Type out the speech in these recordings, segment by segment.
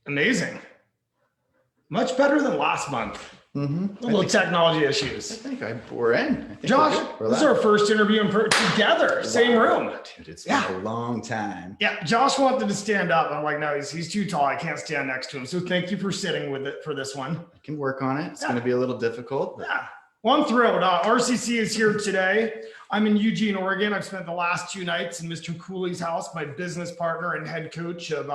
Amazing. Much better than last month. Mm-hmm. A little technology issues. I think we're in. Josh, this is our first interview together, same room. Dude, it's been a long time. Yeah, Josh wanted to stand up. I'm like, no, he's too tall. I can't stand next to him. So thank you for sitting with it for this one. I can work on it. It's going to be a little difficult. But... Yeah. Well, I'm thrilled. RCC is here today. I'm in Eugene, Oregon. I've spent the last 2 nights in Mr. Cooley's house, my business partner and head coach of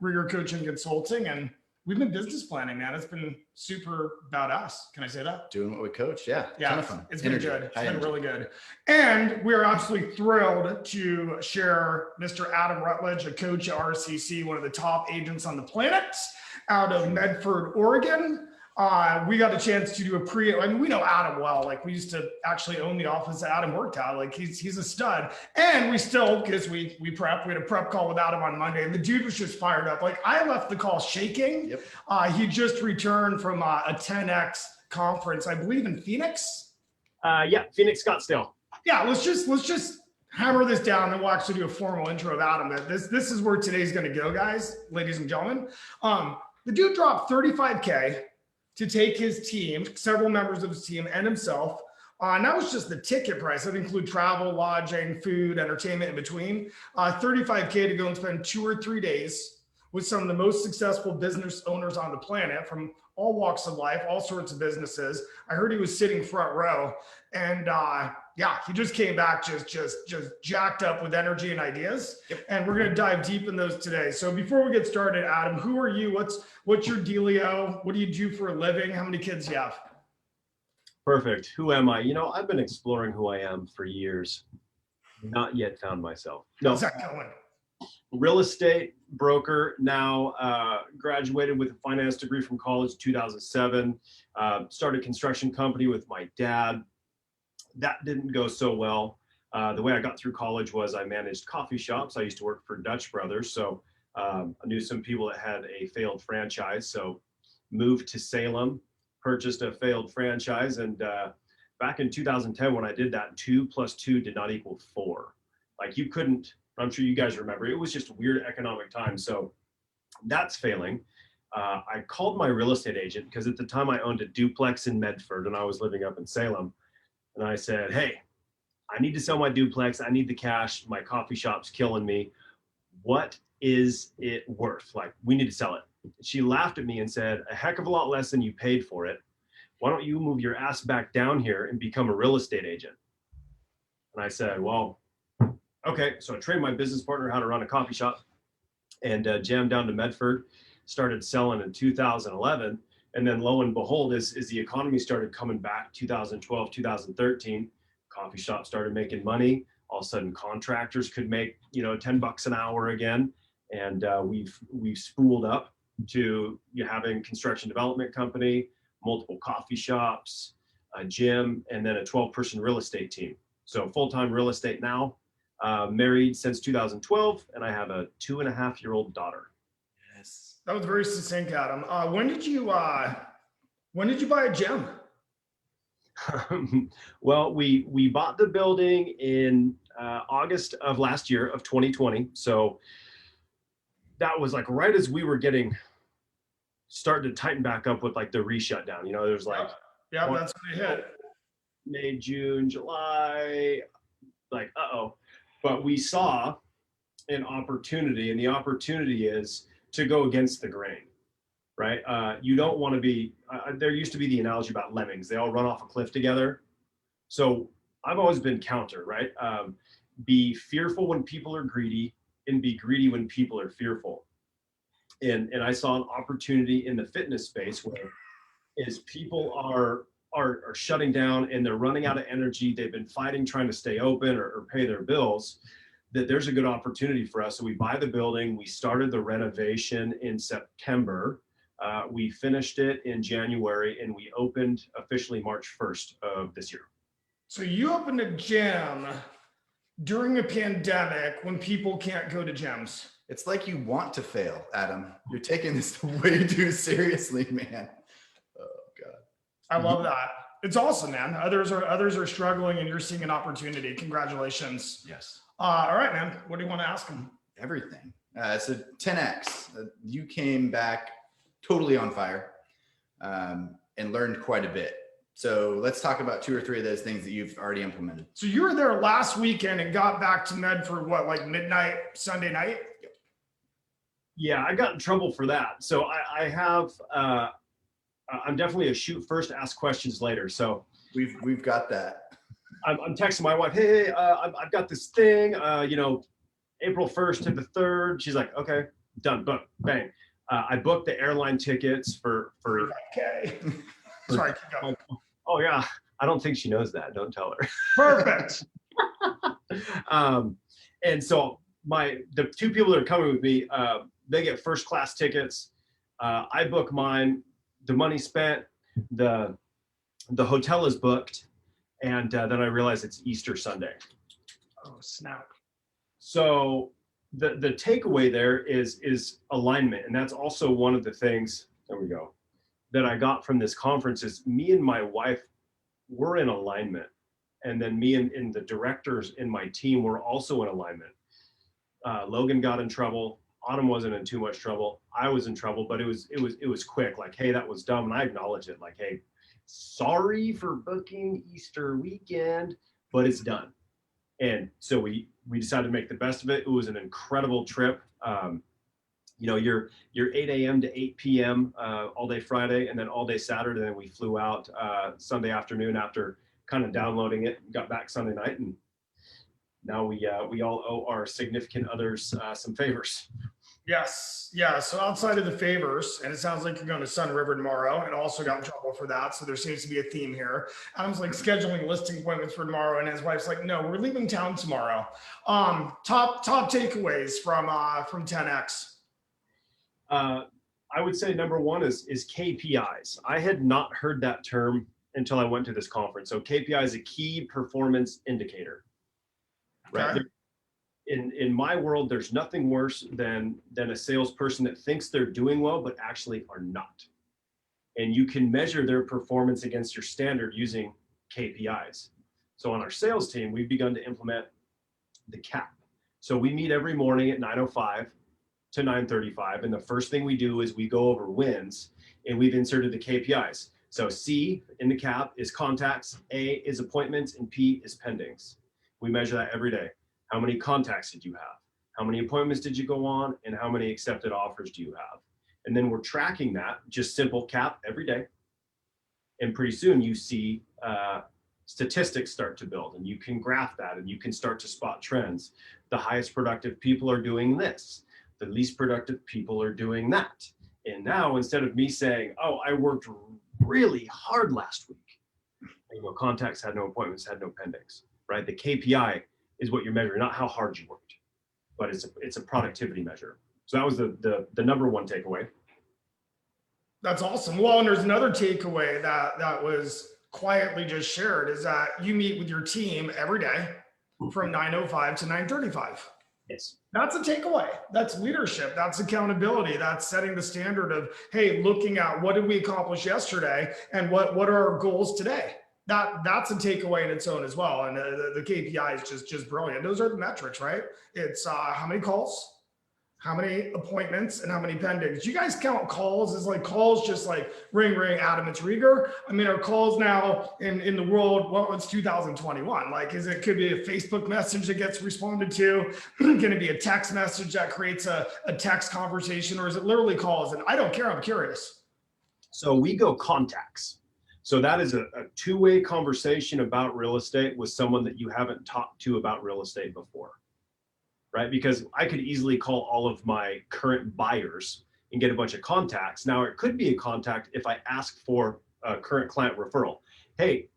Reger Coaching Consulting. And we've been business planning, man. It's been super badass. Can I say that? Doing what we coach. Yeah. Yeah. Ton of fun. It's been good. It's been really good. And we are absolutely thrilled to share Mr. Adam Rutledge, a coach at RCC, one of the top agents on the planet out of Medford, Oregon. We got a chance to do I mean, we know Adam well. Like, we used to actually own the office that Adam worked at. Like, he's a stud. And we still, because we had a prep call with Adam on Monday, and the dude was just fired up. Like, I left the call shaking. Yep. He just returned from a 10X conference, I believe in Phoenix. Yeah, Phoenix, Scottsdale. Yeah, let's just hammer this down, and we'll actually do a formal intro of Adam. This is where today's going to go, guys, ladies and gentlemen. The dude dropped $35K to take his team, several members of his team, and himself. And that was just the ticket price. That include travel, lodging, food, entertainment in between. $35K to go and spend 2 or 3 days with some of the most successful business owners on the planet from all walks of life, all sorts of businesses. I heard he was sitting front row, and yeah, he just came back just jacked up with energy and ideas. Yep. And we're going to dive deep in those today. So before we get started, Adam, who are you? What's your dealio? What do you do for a living? How many kids do you have? Perfect. Who am I? You know, I've been exploring who I am for years. Not yet found myself. No. How's that going? Real estate broker now, graduated with a finance degree from college 2007, started a construction company with my dad. That didn't go so well. The way I got through college was I managed coffee shops. I used to work for Dutch Brothers. So I knew some people that had a failed franchise. So moved to Salem, purchased a failed franchise. And back in 2010, when I did that, 2 + 2 did not equal 4. Like, you couldn't, I'm sure you guys remember, it was just a weird economic time. So that's failing. I called my real estate agent because at the time I owned a duplex in Medford and I was living up in Salem. And I said, hey, I need to sell my duplex. I need the cash. My coffee shop's killing me. What is it worth? Like, we need to sell it. She laughed at me and said, a heck of a lot less than you paid for it. Why don't you move your ass back down here and become a real estate agent? And I said, well, okay. So I trained my business partner how to run a coffee shop and jammed down to Medford, started selling in 2011. And then lo and behold, as the economy started coming back, 2012, 2013, coffee shops started making money. All of a sudden, contractors could make, $10 an hour again. And we've spooled up to having construction development company, multiple coffee shops, a gym, and then a 12-person real estate team. So full-time real estate now, married since 2012, and I have a 2.5-year-old daughter. That was very succinct, Adam. When did you buy a gym? Well, we bought the building in August of last year of 2020. So that was like right as we were starting to tighten back up with like the re-shutdown. There's like that's when it hit. May, June, July, like But we saw an opportunity, and the opportunity is to go against the grain, right? You don't want to be, there used to be the analogy about lemmings. They all run off a cliff together. So I've always been counter, right? Be fearful when people are greedy and be greedy when people are fearful. And I saw an opportunity in the fitness space where is people are shutting down and they're running out of energy. They've been fighting, trying to stay open or pay their bills. That there's a good opportunity for us. So we buy the building. We started the renovation in September. We finished it in January, and we opened officially March 1st of this year. So you opened a gym during a pandemic when people can't go to gyms. It's like you want to fail, Adam. You're taking this way too seriously, man. Oh, God. I love that. It's awesome, man. Others are struggling, and you're seeing an opportunity. Congratulations. Yes. All right, man. What do you want to ask him? Everything. So 10X, you came back totally on fire and learned quite a bit. So let's talk about 2 or 3 of those things that you've already implemented. So you were there last weekend and got back to Med for what, like midnight Sunday night? Yeah, I got in trouble for that. So I have, I'm definitely a shoot first, ask questions later. So we've got that. I'm texting my wife, hey, I've got this thing, April 1st to the 3rd. She's like, okay, done, book, bang. I booked the airline tickets for okay. Sorry, keep going. Oh yeah, I don't think she knows that. Don't tell her. Perfect. And so the 2 people that are coming with me, they get first class tickets. I book mine. The money spent. The hotel is booked, and then I realize it's Easter Sunday. Oh snap! So the takeaway there is alignment, and that's also one of the things. There we go. That I got from this conference is me and my wife were in alignment, and then me and the directors in my team were also in alignment. Logan got in trouble. Autumn wasn't in too much trouble. I was in trouble, but it was quick. Like, hey, that was dumb, and I acknowledge it. Like, hey, sorry for booking Easter weekend, but it's done. And so we decided to make the best of it. It was an incredible trip. You're 8 a.m. to 8 p.m. All day Friday, and then all day Saturday. And then we flew out Sunday afternoon after kind of downloading it. Got back Sunday night, and now we all owe our significant others some favors. Yes, yeah. So outside of the favors, and it sounds like you're going to Sun River tomorrow, and also got in trouble for that. So there seems to be a theme here. Adam's like scheduling listing appointments for tomorrow, and his wife's like, "No, we're leaving town tomorrow." Top takeaways from 10X. I would say number one is KPIs. I had not heard that term until I went to this conference. So KPI is a key performance indicator, right? Okay. In my world, there's nothing worse than a salesperson that thinks they're doing well, but actually are not. And you can measure their performance against your standard using KPIs. So on our sales team, we've begun to implement the CAP. So we meet every morning at 9:05 to 9:35. And the first thing we do is we go over wins, and we've inserted the KPIs. So C in the CAP is contacts, A is appointments, and P is pendings. We measure that every day. How many contacts did you have? How many appointments did you go on? And how many accepted offers do you have? And then we're tracking that, just simple CAP every day. And pretty soon you see statistics start to build, and you can graph that, and you can start to spot trends. The highest productive people are doing this. The least productive people are doing that. And now, instead of me saying, oh, I worked really hard last week, contacts had no appointments, had no pendings, right? The KPI is what you're measuring, not how hard you worked, but it's a productivity measure. So that was the number one takeaway. That's awesome. Well, and there's another takeaway that was quietly just shared is that you meet with your team every day from 9:05 to 9:35. Yes. That's a takeaway. That's leadership. That's accountability. That's setting the standard of, hey, looking at what did we accomplish yesterday and what are our goals today? That's a takeaway in its own as well. And the KPI is just brilliant. Those are the metrics, right? It's how many calls, how many appointments, and how many pendings. Do you guys count calls as like calls just like ring, Adam, it's Reger? I mean, are calls now in the world, well, it's 2021. Like, could be a Facebook message that gets responded to? Can it be a text message that creates a text conversation, or is it literally calls? And I don't care, I'm curious. So we go contacts. So that is a two-way conversation about real estate with someone that you haven't talked to about real estate before. Right? Because I could easily call all of my current buyers and get a bunch of contacts. Now, it could be a contact if I ask for a current client referral. Hey,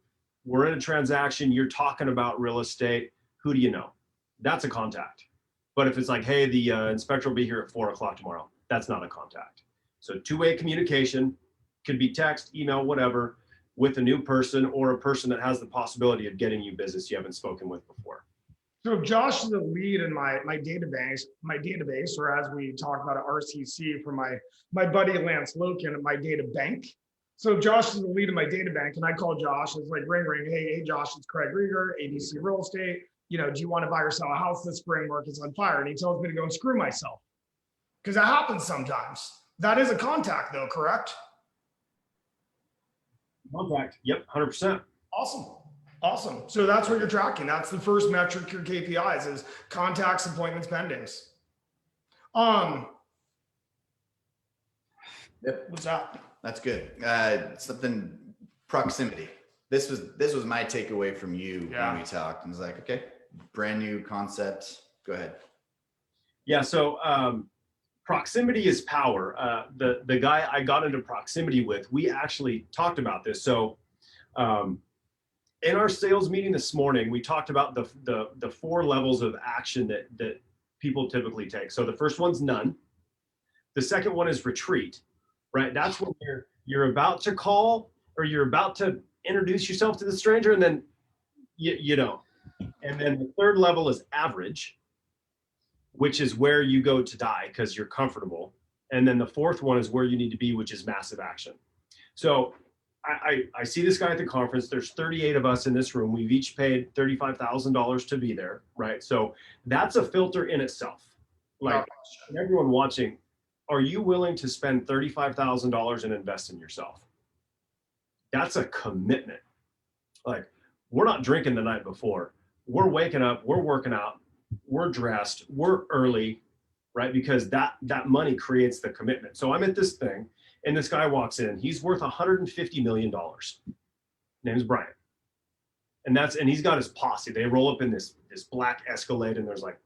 we're in a transaction. You're talking about real estate. Who do you know? That's a contact. But if it's like, hey, the inspector will be here at 4:00 tomorrow, that's not a contact. So two-way communication could be text, email, whatever, with a new person or a person that has the possibility of getting you business you haven't spoken with before. So Josh is a lead in my database, or as we talk about at RCC for my buddy Lance Loken at my data bank. So Josh is the lead in my data bank, and I call Josh. It's like ring, hey Josh, it's Craig Reger, ABC Real Estate. Do you want to buy or sell a house this spring? Market's on fire. And he tells me to go and screw myself. Because that happens sometimes. That is a contact though, correct? Contact. Yep, 100%. Awesome. Awesome. So that's what you're tracking. That's the first metric, your KPIs is contacts, appointments, pendings. Yep. What's that? That's good. Something proximity. This was my takeaway from you when we talked. And it's like, okay, brand new concept. Go ahead. Yeah. So proximity is power. The guy I got into proximity with, we actually talked about this. So in our sales meeting this morning, we talked about the 4 levels of action that people typically take. So the first one's none. The second one is retreat, right? That's when you're about to call or you're about to introduce yourself to the stranger and then you don't. And then the third level is average, which is where you go to die because you're comfortable. And then the fourth one is where you need to be, which is massive action. So I see this guy at the conference. There's 38 of us in this room. We've each paid $35,000 to be there, right? So that's a filter in itself. Like everyone watching, are you willing to spend $35,000 and invest in yourself? That's a commitment. Like, we're not drinking the night before. We're waking up, we're working out, we're dressed, we're early, right? Because that money creates the commitment. So I'm at this thing and this guy walks in. He's worth $150 million. Name's Brian. And he's got his posse. They roll up in this black Escalade and there's like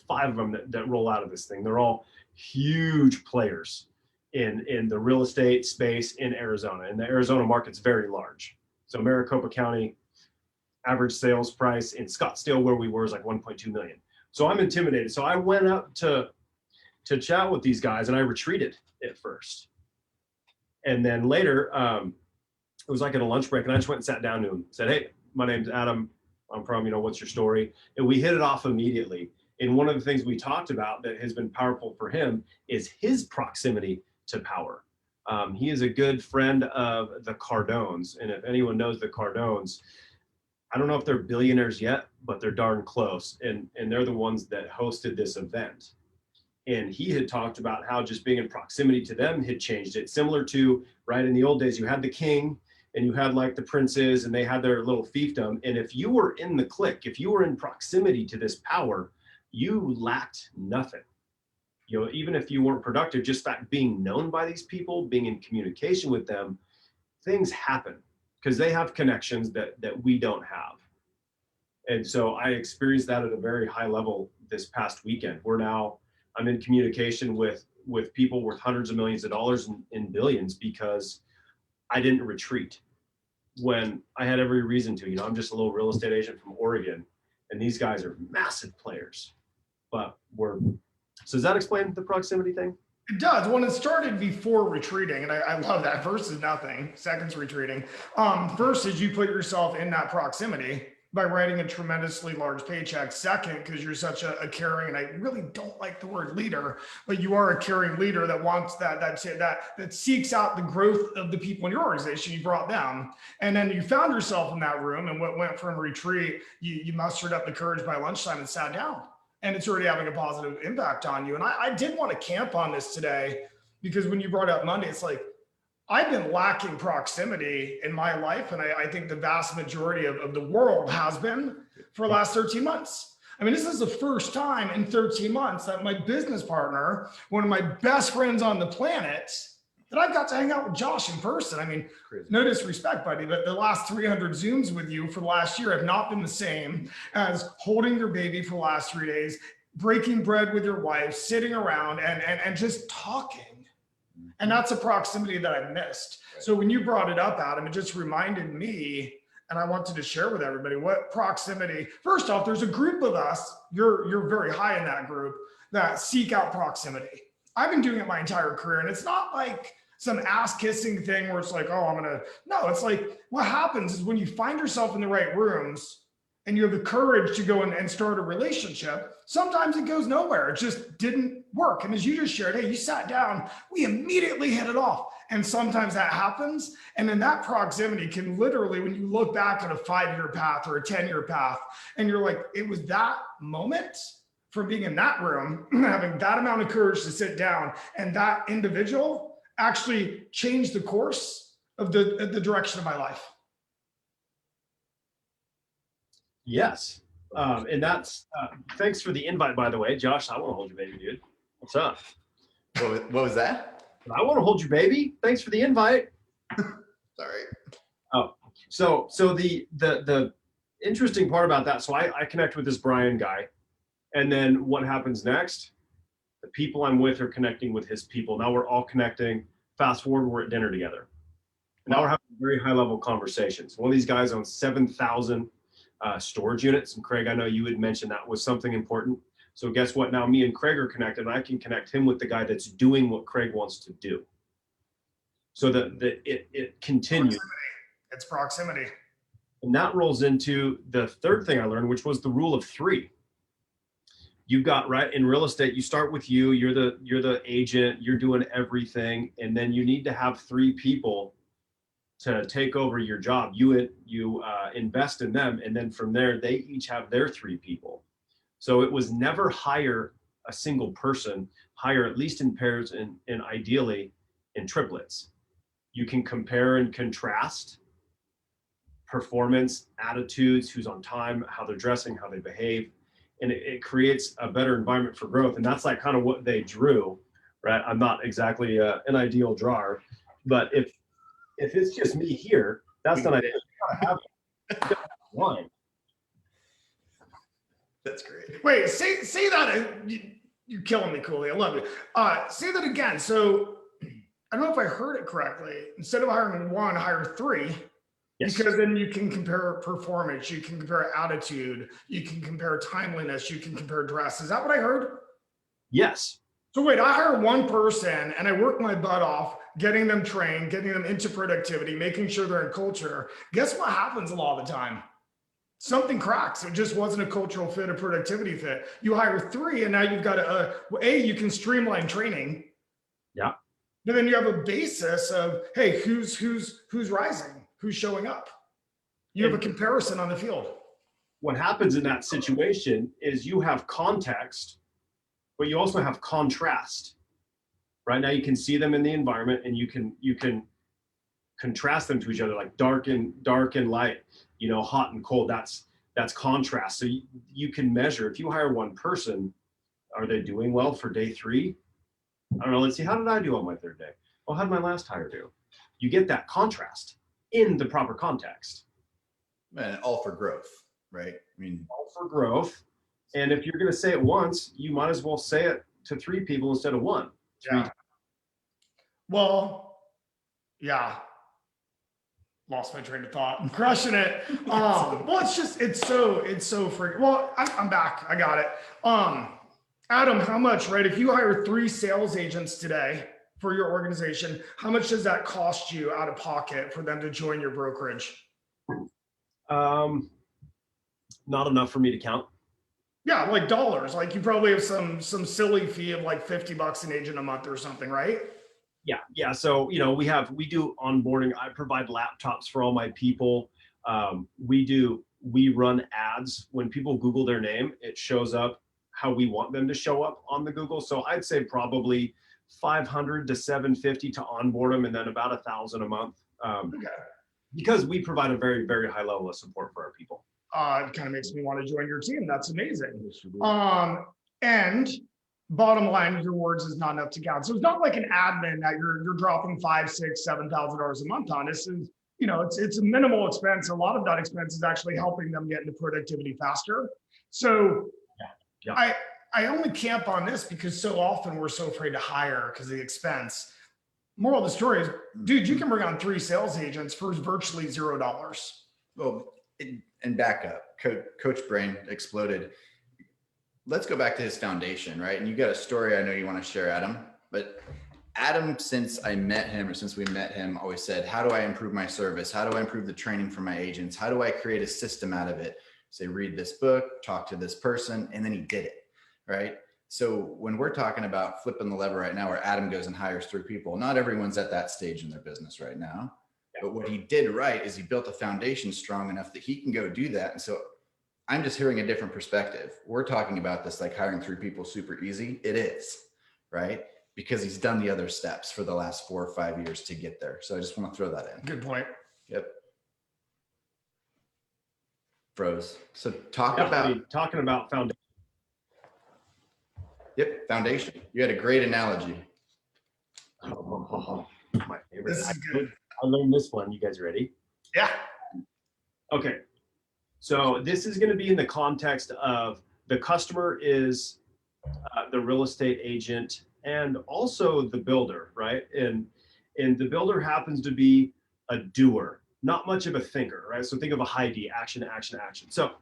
5 of them that roll out of this thing. They're all huge players in the real estate space in Arizona. And the Arizona market's very large. So Maricopa County, average sales price in Scottsdale where we were is like 1.2 million. So I'm intimidated. So I went up to chat with these guys and I retreated at first. And then later, it was like at a lunch break and I just went and sat down to him, said, hey, my name's Adam. I'm from, what's your story? And we hit it off immediately. And one of the things we talked about that has been powerful for him is his proximity to power. He is a good friend of the Cardones. And if anyone knows the Cardones, I don't know if they're billionaires yet, but they're darn close. And they're the ones that hosted this event. And he had talked about how just being in proximity to them had changed it. Similar to, right, in the old days, you had the king and you had like the princes and they had their little fiefdom. And if you were in the clique, if you were in proximity to this power, you lacked nothing. Even if you weren't productive, just that being known by these people, being in communication with them, things happen because they have connections that we don't have. And so I experienced that at a very high level this past weekend. I'm in communication with people worth hundreds of millions of dollars in billions because I didn't retreat when I had every reason to. I'm just a little real estate agent from Oregon, and these guys are massive players. But so does that explain the proximity thing? It does. When it started before retreating, and I love that. First is nothing. Second's retreating. First is you put yourself in that proximity by writing a tremendously large paycheck. Second, because you're such a caring, and I really don't like the word leader, but you are a caring leader that wants that seeks out the growth of the people in your organization. You brought them, and then you found yourself in that room, and what went from retreat, you mustered up the courage by lunchtime and sat down. And it's already having a positive impact on you. And I did want to camp on this today because when you brought up Monday, it's like, I've been lacking proximity in my life. And I think the vast majority of the world has been for the last 13 months. I mean, this is the first time in 13 months that my business partner, one of my best friends on the planet, that I've got to hang out with Josh in person. I mean, crazy. No disrespect, buddy, but the last 300 Zooms with you for the last year have not been the same as holding your baby for the last 3 days, breaking bread with your wife, sitting around and just talking. And that's a proximity that I missed. Right. So when you brought it up, Adam, it just reminded me, and I wanted to share with everybody what proximity. First off, there's a group of us, you're very high in that group, that seek out proximity. I've been doing it my entire career, and it's not like some ass-kissing thing where it's like, oh, no, it's like what happens is when you find yourself in the right rooms and you have the courage to go and start a relationship, sometimes it goes nowhere. It just didn't work. And as you just shared, hey, you sat down, we immediately hit it off. And sometimes that happens. And then that proximity can literally, when you look back on a 5-year path or a 10-year path, and you're like, it was that moment from being in that room, having that amount of courage to sit down, and that individual actually changed the course of the direction of my life. Yes. And that's, thanks for the invite, by the way. Josh, I want to hold your baby, dude. What's up? What was that? I want to hold your baby. Thanks for the invite. Sorry. Oh, so the interesting part about that, so I connect with this Brian guy, and then what happens next? The people I'm with are connecting with his people. Now we're all connecting. Fast forward, we're at dinner together. Now we're having very high level conversations. One of these guys owns 7,000 storage units. And Craig, I know you had mentioned that was something important. So guess what? Now me and Craig are connected, and I can connect him with the guy that's doing what Craig wants to do. So that it continues. It's proximity. And that rolls into the third thing I learned, which was the rule of three. You've got, right, in real estate, you start with you, you're the agent, you're doing everything, and then you need to have 3 people to take over your job. You invest in them, and then from there, they each have their 3 people. So it was never hire a single person, hire at least in pairs and ideally in triplets. You can compare and contrast performance, attitudes, who's on time, how they're dressing, how they behave, and it creates a better environment for growth. And that's like kind of what they drew, right? I'm not exactly an ideal drawer, but if it's just me here, that's not ideal. You gotta have one. That's great. Wait, say that. You're killing me, Cooley. I love you. Say that again. So I don't know if I heard it correctly. Instead of hiring 1, hire 3. Yes. Because then you can compare performance, you can compare attitude, you can compare timeliness, you can compare dress. Is that what I heard? Yes. So wait, I hire 1 person and I work my butt off, getting them trained, getting them into productivity, making sure they're in culture. Guess what happens a lot of the time? Something cracks. It just wasn't a cultural fit, a productivity fit. You hire 3 and now you've got you can streamline training. Yeah. But then you have a basis of, hey, who's rising? Who's showing up? You have a comparison on the field. What happens in that situation is you have context, but you also have contrast. Right now you can see them in the environment, and you can contrast them to each other, like dark and light, hot and cold. That's contrast. So you can measure. If you hire 1 person, are they doing well for day 3? I don't know. Let's see. How did I do on my 3rd day? Well, how did my last hire do? You get that contrast in the proper context. And all for growth, right? I mean, all for growth. And if you're going to say it once, you might as well say it to 3 people instead of 1. Yeah. Well, yeah. Lost my train of thought. I'm crushing it. Well, it's so freaking. Well, I'm back. I got it. Adam, how much, right? If you hire 3 sales agents today for your organization, how much does that cost you out of pocket for them to join your brokerage? Not enough for me to count. Yeah, like dollars. Like you probably have some silly fee of like $50 an agent a month or something, right? Yeah. So we do onboarding. I provide laptops for all my people. We run ads. When people Google their name, it shows up how we want them to show up on the Google. So I'd say probably $500 to $750 to onboard them, and then about $1,000 a month. Okay. Because we provide a very, very high level of support for our people. It kind of makes me want to join your team. That's amazing. And bottom line, your words is not enough to count. So it's not like an admin that you're dropping $5,000, $6,000, $7,000 a month on. This is, it's a minimal expense. A lot of that expense is actually helping them get into productivity faster. So yeah. I only camp on this because so often we're so afraid to hire because of the expense. Moral of the story is, dude, you can bring on 3 sales agents for virtually $0. Well, and back up, Coach Brain exploded. Let's go back to his foundation, right? And you got a story I know you want to share, Adam. But Adam, since we met him, always said, how do I improve my service? How do I improve the training for my agents? How do I create a system out of it? Say, read this book, talk to this person, and then he did it, right? So when we're talking about flipping the lever right now, where Adam goes and hires 3 people, not everyone's at that stage in their business right now. But what he did right is he built a foundation strong enough that he can go do that. And so I'm just hearing a different perspective. We're talking about this like hiring 3 people super easy. It is, right? Because he's done the other steps for the last 4 or 5 years to get there. So I just want to throw that in. Good point. Yep. Froze. So talking about foundation. Yep, foundation. You had a great analogy. Oh, my favorite. This is good. I learned this one. You guys ready? Yeah. Okay. So this is going to be in the context of the customer is the real estate agent and also the builder, right? And the builder happens to be a doer, not much of a thinker, right? So think of a high D, action, action, action. So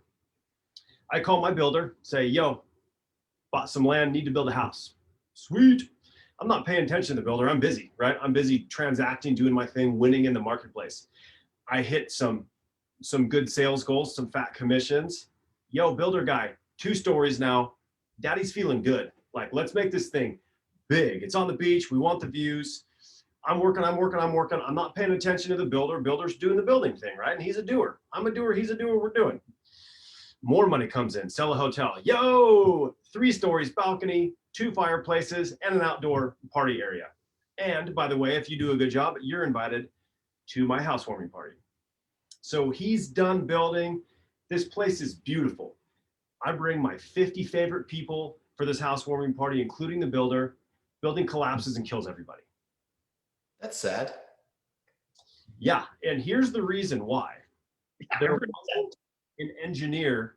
I call my builder, say, yo, bought some land, need to build a house. Sweet. I'm not paying attention to the builder. I'm busy, right? I'm busy transacting, doing my thing, winning in the marketplace. I hit some good sales goals, some fat commissions. Yo, builder guy, 2 stories now. Daddy's feeling good. Like, let's make this thing big. It's on the beach. We want the views. I'm working. I'm not paying attention to the builder. Builder's doing the building thing, right? And he's a doer. I'm a doer. He's a doer. We're doing. More money comes in. Sell a hotel. Yo, 3 stories, balcony, 2 fireplaces, and an outdoor party area. And by the way, if you do a good job, you're invited to my housewarming party. So he's done building. This place is beautiful. I bring my 50 favorite people for this housewarming party, including the builder. Building collapses and kills everybody. That's sad. Yeah, and here's the reason why. There wasn't an engineer,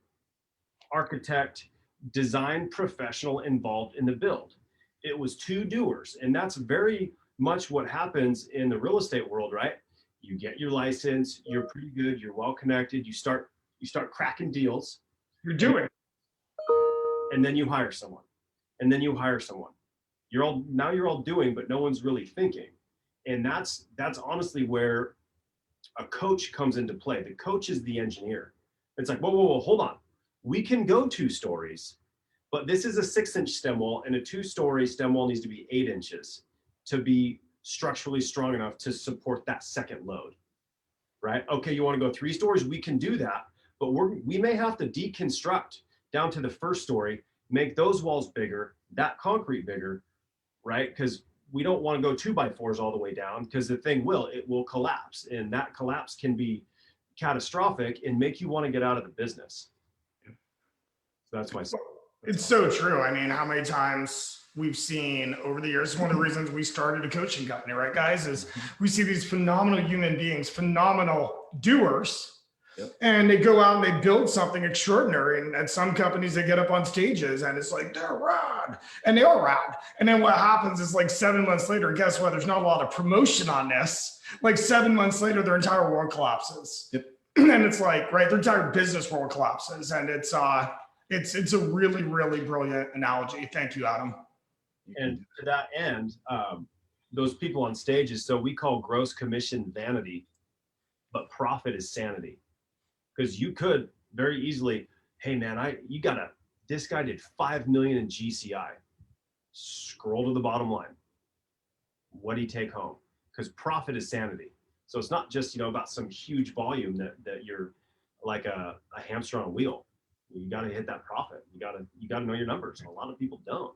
architect, design professional involved in the build. It was 2 doers, and that's very much what happens in the real estate world, right? You get your license, you're pretty good, you're well connected, you start cracking deals. You're doing. And then you hire someone. And then you hire someone. You're all doing, but no one's really thinking. And that's honestly where a coach comes into play. The coach is the engineer. It's like, whoa, hold on. We can go 2 stories, but this is a 6-inch stem wall, and a 2-story stem wall needs to be 8 inches to be structurally strong enough to support that second load, right? Okay, you want to go 3 stories? We can do that, but we may have to deconstruct down to the 1st story, make those walls bigger, that concrete bigger, right? Because we don't want to go 2x4s all the way down, because the thing will collapse, and that collapse can be catastrophic and make you want to get out of the business. So that's my. It's so true. I mean, how many times we've seen over the years, one of the reasons we started a coaching company, right, guys, is we see these phenomenal human beings, phenomenal doers. Yep. And they go out and they build something extraordinary. And at some companies, they get up on stages and it's like, they're rad. And they are rad. And then what happens is like 7 months later, guess what? There's not a lot of promotion on this. Like 7 months later, their entire world collapses. Yep. And it's like, right, their entire business world collapses. And it's a really, really brilliant analogy. Thank you, Adam. And to that end, those people on stages, so we call gross commission vanity, but profit is sanity. Because you could very easily, hey man, this guy did 5 million in GCI. Scroll to the bottom line. What do you take home? Because profit is sanity. So it's not just, about some huge volume that you're like a hamster on a wheel. You got to hit that profit. You got to know your numbers. And a lot of people don't.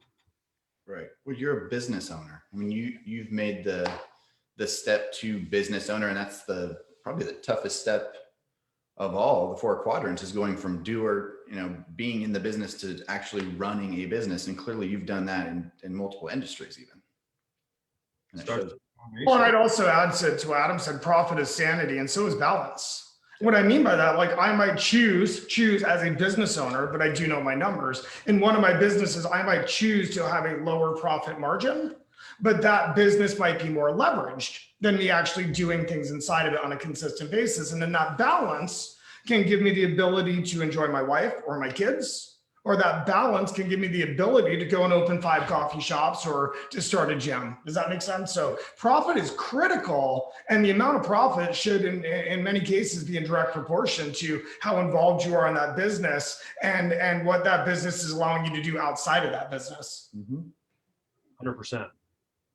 Right. Well, you're a business owner. I mean, you've made the step to business owner, and that's probably the toughest step of all. The 4 quadrants is going from doer, being in the business, to actually running a business. And clearly you've done that in multiple industries even. Well, and I'd also add to what Adam said, profit is sanity, and so is balance. What I mean by that, like I might choose as a business owner, but I do know my numbers. In one of my businesses, I might choose to have a lower profit margin, but that business might be more leveraged than me actually doing things inside of it on a consistent basis. And then that balance can give me the ability to enjoy my wife or my kids, or that balance can give me the ability to go and open 5 coffee shops or to start a gym. Does that make sense? So profit is critical, and the amount of profit should in many cases be in direct proportion to how involved you are in that business and what that business is allowing you to do outside of that business. 100%.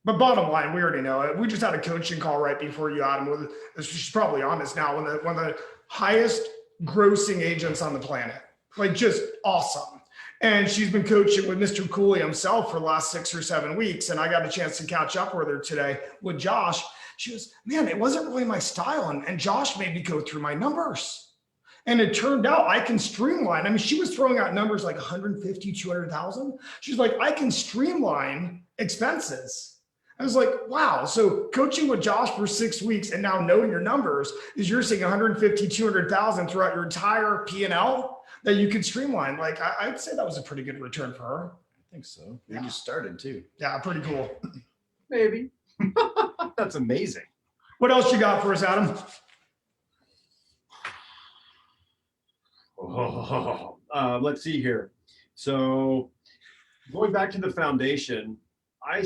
But bottom line, we already know it. We just had a coaching call right before you, Adam. She's probably on this now. One of the highest grossing agents on the planet, like just awesome. And she's been coaching with Mr. Cooley himself for the last 6 or 7 weeks. And I got a chance to catch up with her today with Josh. She goes, man, it wasn't really my style. And Josh made me go through my numbers. And it turned out I can streamline. I mean, she was throwing out numbers like 150, 200,000. She's like, I can streamline expenses. I was like, wow. So coaching with Josh for 6 weeks and now knowing your numbers is you're seeing 150, 200,000 throughout your entire P&L that you could streamline. Like, I'd say that was a pretty good return for her. I think so. You just started too. Yeah, pretty cool. Maybe. That's amazing. What else you got for us, Adam? Let's see here. So going back to the foundation, I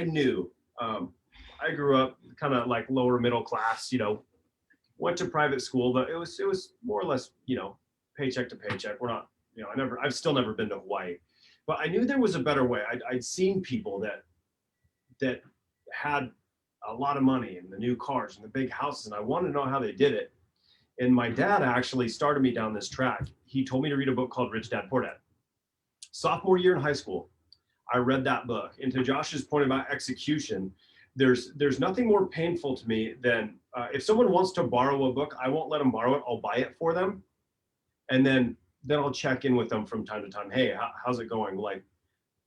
knew, I grew up kind of like lower middle class, went to private school, but it was more or less, paycheck to paycheck. We're not, I've still never been to Hawaii, but I knew there was a better way. I'd seen people that had a lot of money and the new cars and the big houses, and I wanted to know how they did it. And my dad actually started me down this track. He told me to read a book called Rich Dad Poor Dad. Sophomore year in high school, I read that book. And to Josh's point about execution, there's nothing more painful to me than if someone wants to borrow a book, I won't let them borrow it. I'll buy it for them. And then I'll check in with them from time to time. Hey, how's it going? Like,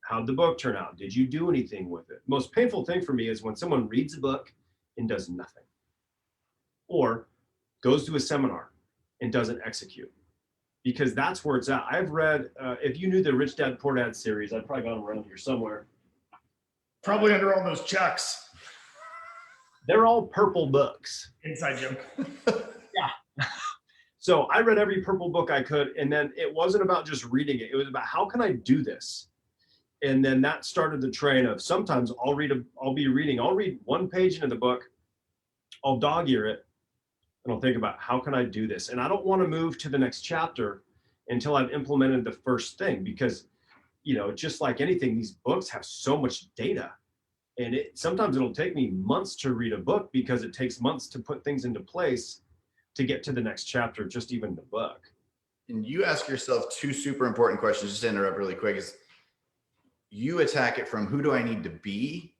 how'd the book turn out? Did you do anything with it? Most painful thing for me is when someone reads a book and does nothing, or goes to a seminar and doesn't execute, because that's where it's at. I've read, if you knew the Rich Dad Poor Dad series, I'd probably got them around here somewhere. Probably under all those checks. They're all purple books. Inside joke. Yeah. So I read every purple book I could, and then it wasn't about just reading it. It was about, how can I do this? And then that started the train of, sometimes I'll read one page into the book, I'll dog ear it, and I'll think about, how can I do this? And I don't want to move to the next chapter until I've implemented the first thing, because, just like anything, these books have so much data, and sometimes it'll take me months to read a book because it takes months to put things into place to get to the next chapter, just even the book. And you ask yourself 2 super important questions, just to interrupt really quick, is you attack it from who do I need to be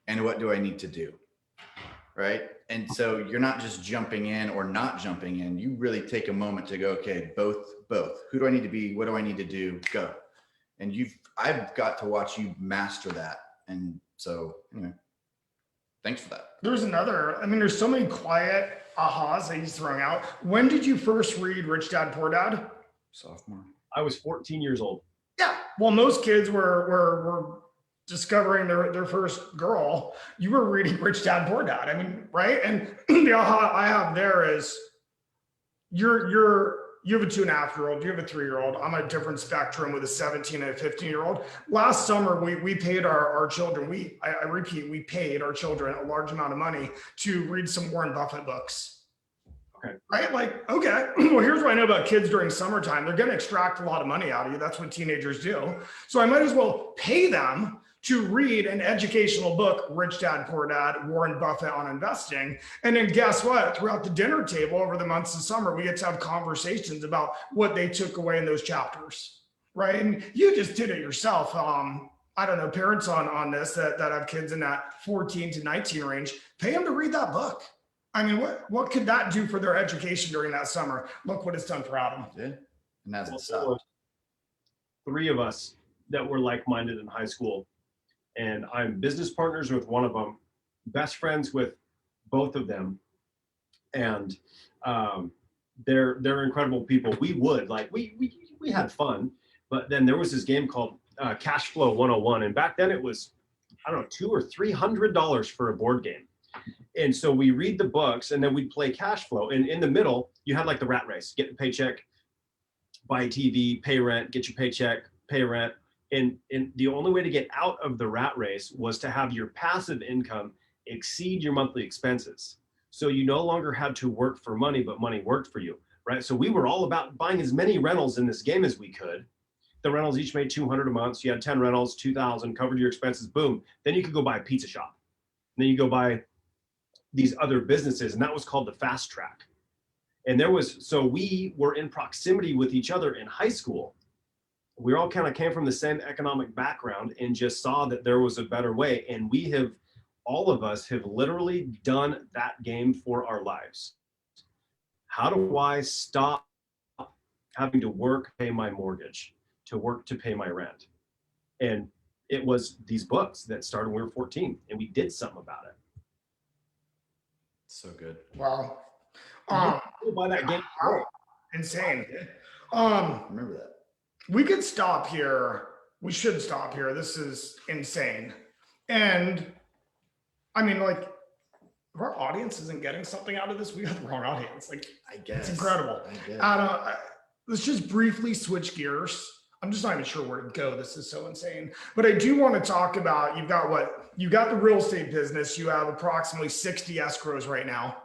and what do I need to do, right? And so you're not just jumping in or not jumping in. You really take a moment to go, okay, both. Who do I need to be? What do I need to do? Go. And I've got to watch you master that. And so, thanks for that. There's there's so many quiet ahas that he's throwing out. When did you first read Rich Dad Poor Dad? Sophomore. I was 14 years old. Yeah. Well, most kids were discovering their first girl. You were reading Rich Dad Poor Dad. I mean, right? And the aha I have there is you have a 2.5-year-old, you have a 3-year-old. I'm on a different spectrum with a 17 and a 15-year-old. Last summer, we paid our children, we paid our children a large amount of money to read some Warren Buffett books. Okay. Right? Like, okay, well, here's what I know about kids during summertime. They're going to extract a lot of money out of you. That's what teenagers do. So I might as well pay them to read an educational book, Rich Dad, Poor Dad, Warren Buffett on investing. And then guess what? Throughout the dinner table over the months of summer, we get to have conversations about what they took away in those chapters, right? And you just did it yourself. I don't know, parents on this that have kids in that 14 to 19 range, pay them to read that book. I mean, what could that do for their education during that summer? Look what it's done for Adam. Yeah. And that's Well, 3 of us that were like-minded in high school, and I'm business partners with one of them, best friends with both of them, and they're incredible people. We had fun, but then there was this game called Cash Flow 101, and back then it was, I don't know, $200 or $300 for a board game. And so we read the books, and then we'd play cash flow. And in the middle, you had like the rat race: get the paycheck, buy TV, pay rent, get your paycheck, pay rent. And the only way to get out of the rat race was to have your passive income exceed your monthly expenses. So you no longer had to work for money, but money worked for you, right? So we were all about buying as many rentals in this game as we could. The rentals each made $200 a month. So you had 10 rentals, $2,000, covered your expenses, boom. Then you could go buy a pizza shop. And then you go buy these other businesses, and that was called the fast track. And so we were in proximity with each other in high school. We all kind of came from the same economic background and just saw that there was a better way. And all of us have literally done that game for our lives. How do I stop having to work, pay my mortgage, to work to pay my rent? And it was these books that started when we were 14, and we did something about it. So good. Wow. By that game. Insane. Remember that. We could stop here. We should stop here. This is insane. And I mean, like, if our audience isn't getting something out of this, we got the wrong audience. Like, I guess. It's incredible. Let's just briefly switch gears. I'm just not even sure where to go. This is so insane. But I do want to talk about, you got the real estate business. You have approximately 60 escrows right now.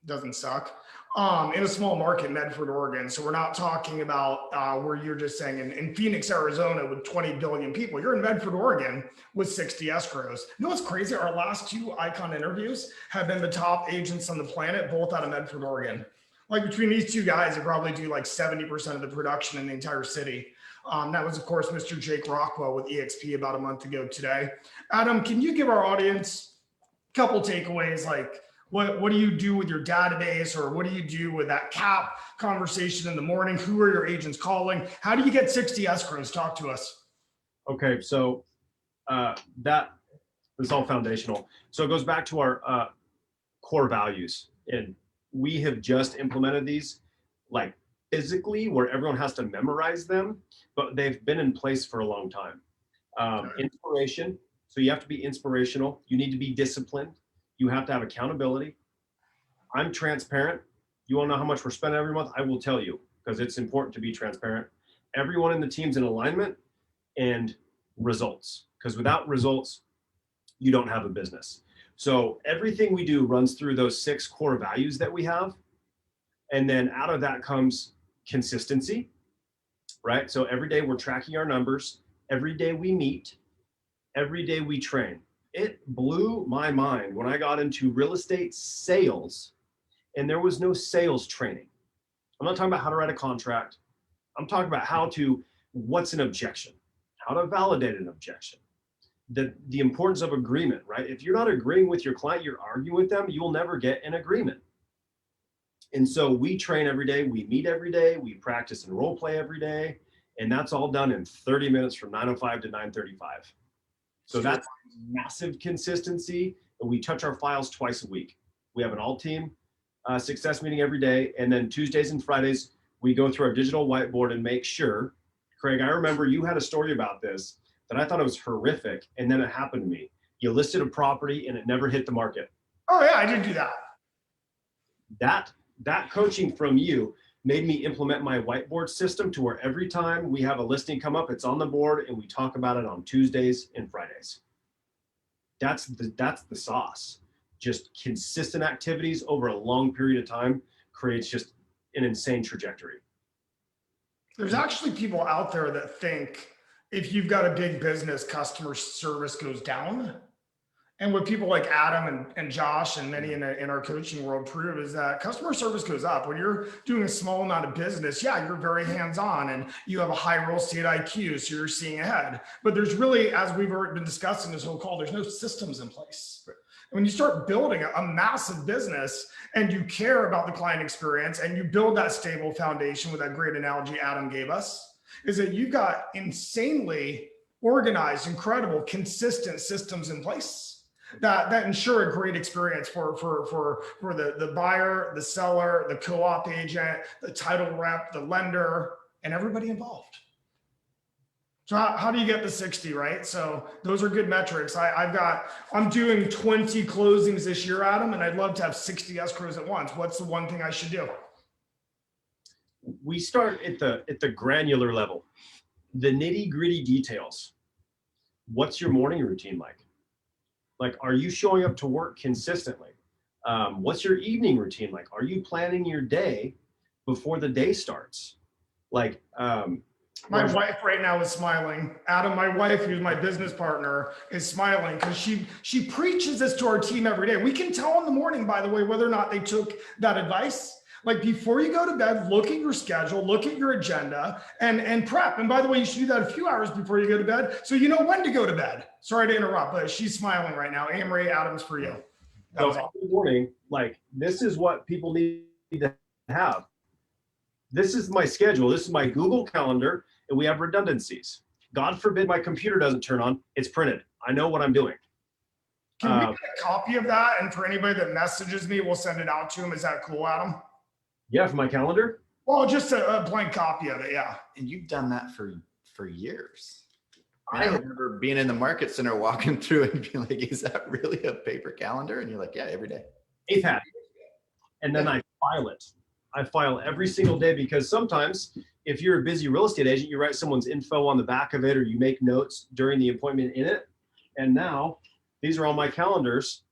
Doesn't suck. In a small market, Medford, Oregon. So we're not talking about where you're just saying in Phoenix, Arizona with 20 billion people. You're in Medford, Oregon with 60 escrows. You know what's crazy? Our last 2 Icon interviews have been the top agents on the planet, both out of Medford, Oregon. Like between these 2 guys, they probably do like 70% of the production in the entire city. That was, of course, Mr. Jake Rockwell with EXP about a month ago today. Adam, can you give our audience a couple takeaways? Like, what do you do with your database, or what do you do with that CAP conversation in the morning? Who are your agents calling? How do you get 60 escrows? Talk to us. Okay, so that's all foundational. So it goes back to our core values, and we have just implemented these like physically where everyone has to memorize them, but they've been in place for a long time. Inspiration. So you have to be inspirational. You need to be disciplined. You have to have accountability. I'm transparent. You want to know how much we're spending every month? I will tell you, because it's important to be transparent. Everyone in the team's in alignment, and results. Because without results, you don't have a business. So everything we do runs through those 6 core values that we have. And then out of that comes consistency, right? So every day we're tracking our numbers. Every day we meet. Every day we train. It blew my mind when I got into real estate sales and there was no sales training. I'm not talking about how to write a contract. I'm talking about what's an objection, how to validate an objection, the importance of agreement, right? If you're not agreeing with your client, you're arguing with them, you will never get an agreement. And so we train every day, we meet every day, we practice and role play every day. And that's all done in 30 minutes from 9:05 to 9:35. So that's massive consistency. And we touch our files twice a week. We have an all team success meeting every day. And then Tuesdays and Fridays, we go through our digital whiteboard and make sure. Craig, I remember you had a story about this that I thought it was horrific. And then it happened to me. You listed a property and it never hit the market. Oh yeah, I did do that. That coaching from you made me implement my whiteboard system to where every time we have a listing come up, it's on the board and we talk about it on Tuesdays and Fridays. That's the sauce. Just consistent activities over a long period of time creates just an insane trajectory. There's actually people out there that think if you've got a big business, customer service goes down. And what people like Adam and Josh and many in our coaching world prove is that customer service goes up. When you're doing a small amount of business, yeah, you're very hands-on and you have a high real estate IQ, so you're seeing ahead. But there's really, as we've already been discussing this whole call, there's no systems in place. When you start building a massive business and you care about the client experience and you build that stable foundation with that great analogy Adam gave us, is that you've got insanely organized, incredible, consistent systems in place that ensure a great experience for the buyer, the seller, the co-op agent, the title rep, the lender, and everybody involved. So how do you get the 60, right? So those are good metrics. I'm doing 20 closings this year, Adam, and I'd love to have 60 escrows at once. What's the one thing I should do? We start at the granular level, the nitty-gritty details. What's your morning routine like? Like, are you showing up to work consistently? What's your evening routine like? Are you planning your day before the day starts? Like, my wife right now is smiling. Adam, my wife, who's my business partner, is smiling because she preaches this to our team every day. We can tell in the morning, by the way, whether or not they took that advice. Like before you go to bed, look at your schedule, look at your agenda and prep. And by the way, you should do that a few hours before you go to bed, so you know when to go to bed. Sorry to interrupt, but she's smiling right now. Amory, Adams, for you. So every morning, like this is what people need to have. This is my schedule. This is my Google Calendar, and we have redundancies. God forbid my computer doesn't turn on. It's printed. I know what I'm doing. Can we get a copy of that? And for anybody that messages me, we'll send it out to them. Is that cool, Adam? Yeah, for my calendar? Well, just a blank copy of it, yeah. And you've done that for years. I remember being in the market center, walking through it and being like, is that really a paper calendar? And you're like, yeah, every day. iPad. And then I file it. I file every single day, because sometimes if you're a busy real estate agent, you write someone's info on the back of it, or you make notes during the appointment in it. And now these are all my calendars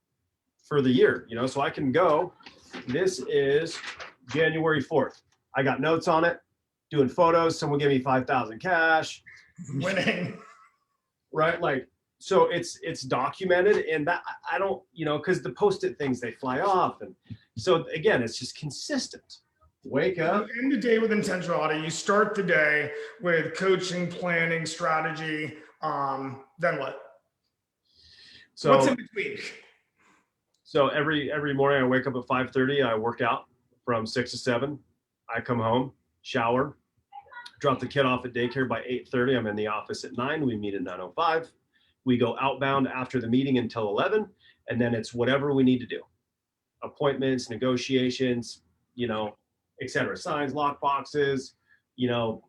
for the year, you know, so I can go, this is January 4th. I got notes on it, doing photos. Someone gave me 5,000 cash. Winning. Right? Like, so it's documented, and that I don't, you know, because the Post-it things, they fly off. And so again, it's just consistent. Wake up. End the day with intentionality. You start the day with coaching, planning, strategy. Then what? So what's in between? So every morning I wake up at 5:30. I work out from 6 to 7. I come home, shower, drop the kid off at daycare by 8:30. I'm in the office at 9. We meet at 9:05. We go outbound after the meeting until 11, and then it's whatever we need to do. Appointments, negotiations, you know, et cetera. Signs, lock boxes, you know,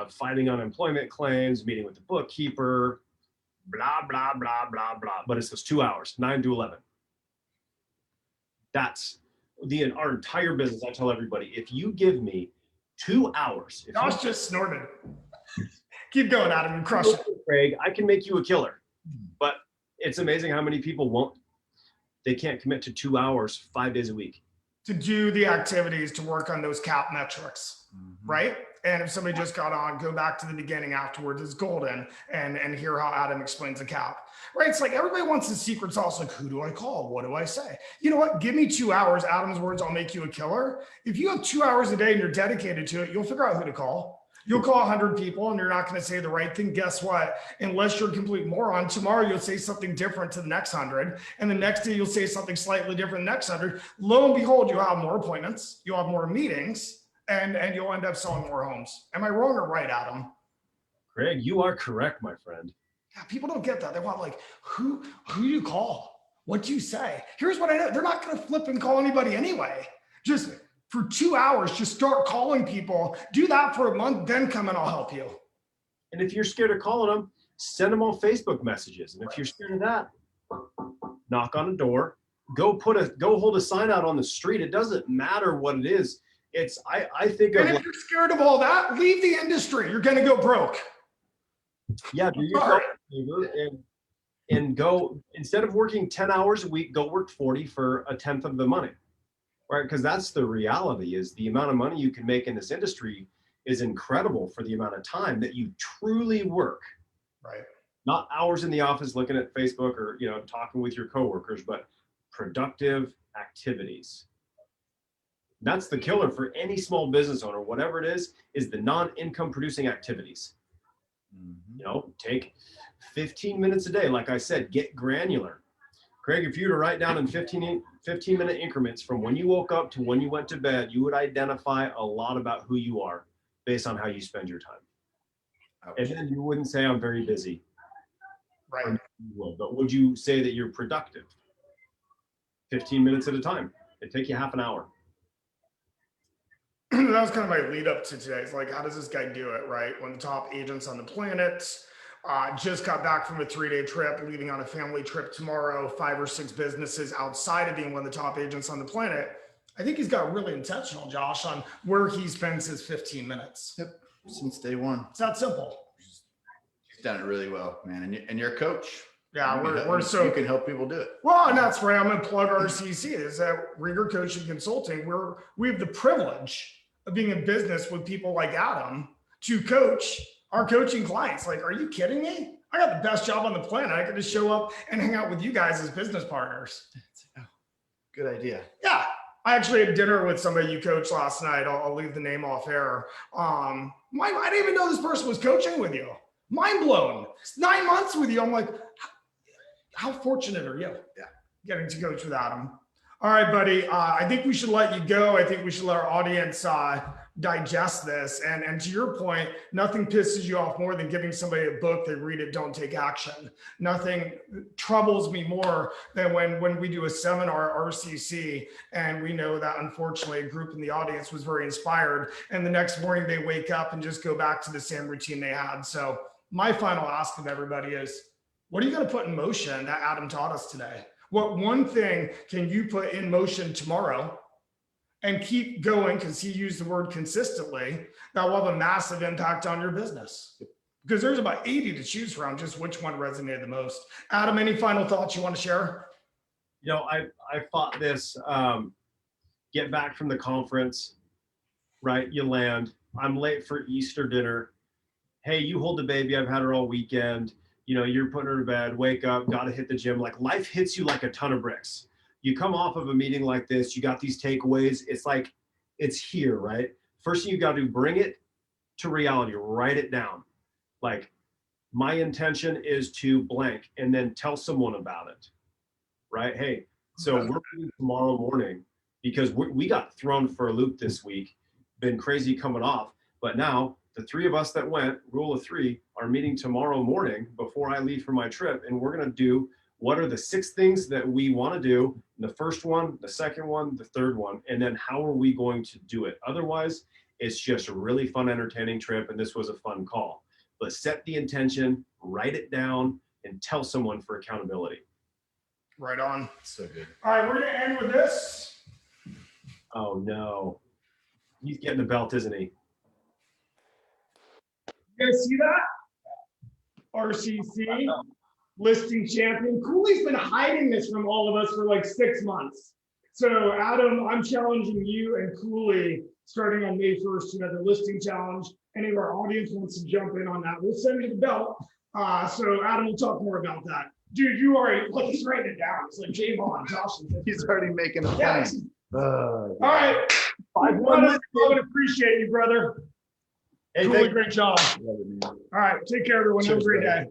fighting unemployment claims, meeting with the bookkeeper, blah, blah, blah, blah, blah. But it's those 2 hours, 9 to 11. That's our entire business. I tell everybody, if you give me 2 hours. Josh just snorted. Keep going, Adam. You crush it. Craig, I can make you a killer. But it's amazing how many people won't. They can't commit to 2 hours, 5 days a week. To do the activities to work on those cap metrics, right? And if somebody just got on, go back to the beginning afterwards. It's golden, and hear how Adam explains the cap, right? It's like everybody wants the secret sauce. Like, who do I call? What do I say? You know what? Give me 2 hours. Adam's words, I'll make you a killer. If you have 2 hours a day and you're dedicated to it, you'll figure out who to call. You'll call 100 people and you're not going to say the right thing. Guess what? Unless you're a complete moron, tomorrow you'll say something different to the next 100. And the next day you'll say something slightly different the next 100. Lo and behold, you'll have more appointments. You'll have more meetings, and you'll end up selling more homes. Am I wrong or right, Adam? Craig, you are correct, my friend. Yeah, people don't get that. They want like, who do you call? What do you say? Here's what I know. They're not going to flip and call anybody anyway. Just for 2 hours, just start calling people. Do that for a month, then come and I'll help you. And if you're scared of calling them, send them all Facebook messages. And if you're scared of that, knock on a door, go hold a sign out on the street. It doesn't matter what it is. It's I think and if you're scared of all that, leave the industry. You're going to go broke. Yeah, do yourself a favor and go, instead of working 10 hours a week, go work 40 for a tenth of the money. Right? Because that's the reality, is the amount of money you can make in this industry is incredible for the amount of time that you truly work. Right. Not hours in the office looking at Facebook or, you know, talking with your coworkers, but productive activities. That's the killer for any small business owner, whatever it is the non-income producing activities. You know, take 15 minutes a day. Like I said, get granular. Craig, if you were to write down in 15-minute increments from when you woke up to when you went to bed, you would identify a lot about who you are based on how you spend your time. Ouch. And then you wouldn't say, I'm very busy. Right. But would you say that you're productive? 15 minutes at a time. It'd take you half an hour. That was kind of my lead up to today. It's like, how does this guy do it, right? One of the top agents on the planet, just got back from a 3-day trip, leaving on a family trip tomorrow, 5 or 6 businesses outside of being one of the top agents on the planet. I think he's got really intentional, Josh, on where he spends his 15 minutes. Yep, since day one. It's that simple. He's done it really well, man. And you're a coach. Yeah, we're so you can help people do it. Well, and that's where I'm going to plug RCC. Is that Reger Coaching Consulting, where we have the privilege of being in business with people like Adam to coach our coaching clients. Like, are you kidding me? I got the best job on the planet. I could just show up and hang out with you guys as business partners. Good idea. Yeah. I actually had dinner with somebody you coached last night. I'll leave the name off air. I didn't even know this person was coaching with you. Mind blown. It's 9 months with you. I'm like, how fortunate are you? Yeah. Getting to coach with Adam. All right, buddy. I think we should let you go. I think we should let our audience digest this. And to your point, nothing pisses you off more than giving somebody a book, they read it, don't take action. Nothing troubles me more than when we do a seminar RCC and we know that unfortunately a group in the audience was very inspired and the next morning they wake up and just go back to the same routine they had. So my final ask of everybody is, what are you going to put in motion that Adam taught us today? What one thing can you put in motion tomorrow and keep going, because he used the word consistently, that will have a massive impact on your business? Because there's about 80 to choose from, just which one resonated the most. Adam, any final thoughts you want to share? You know, I fought this, get back from the conference, right? You land, I'm late for Easter dinner. Hey, you hold the baby, I've had her all weekend. You know, you're putting her to bed, wake up, got to hit the gym. Like life hits you like a ton of bricks. You come off of a meeting like this, you got these takeaways. It's like, it's here, right? First thing you got to do, bring it to reality, write it down. Like, my intention is to blank, and then tell someone about it, right? Hey, so we're meeting tomorrow morning because we got thrown for a loop this week, been crazy coming off, but now the three of us that went, rule of three, are meeting tomorrow morning before I leave for my trip. And we're going to do what are the 6 things that we want to do. The first one, the second one, the third one, and then how are we going to do it? Otherwise, it's just a really fun, entertaining trip. And this was a fun call. But set the intention, write it down, and tell someone for accountability. Right on. So good. All right, we're going to end with this. Oh, no. He's getting the belt, isn't he? You guys see that? RCC, listing champion. Cooley's been hiding this from all of us for like 6 months. So Adam, I'm challenging you and Cooley starting on May 1st to another listing challenge. Any of our audience wants to jump in on that, we'll send you the belt. So Adam will talk more about that. Dude, you already, look, he's writing it down. It's like Jay Vaughn, Josh. He's already making a plan. Yes. All right. I would appreciate you, brother. Hey, Cooley, great job. All right, take care, everyone. Have a great day.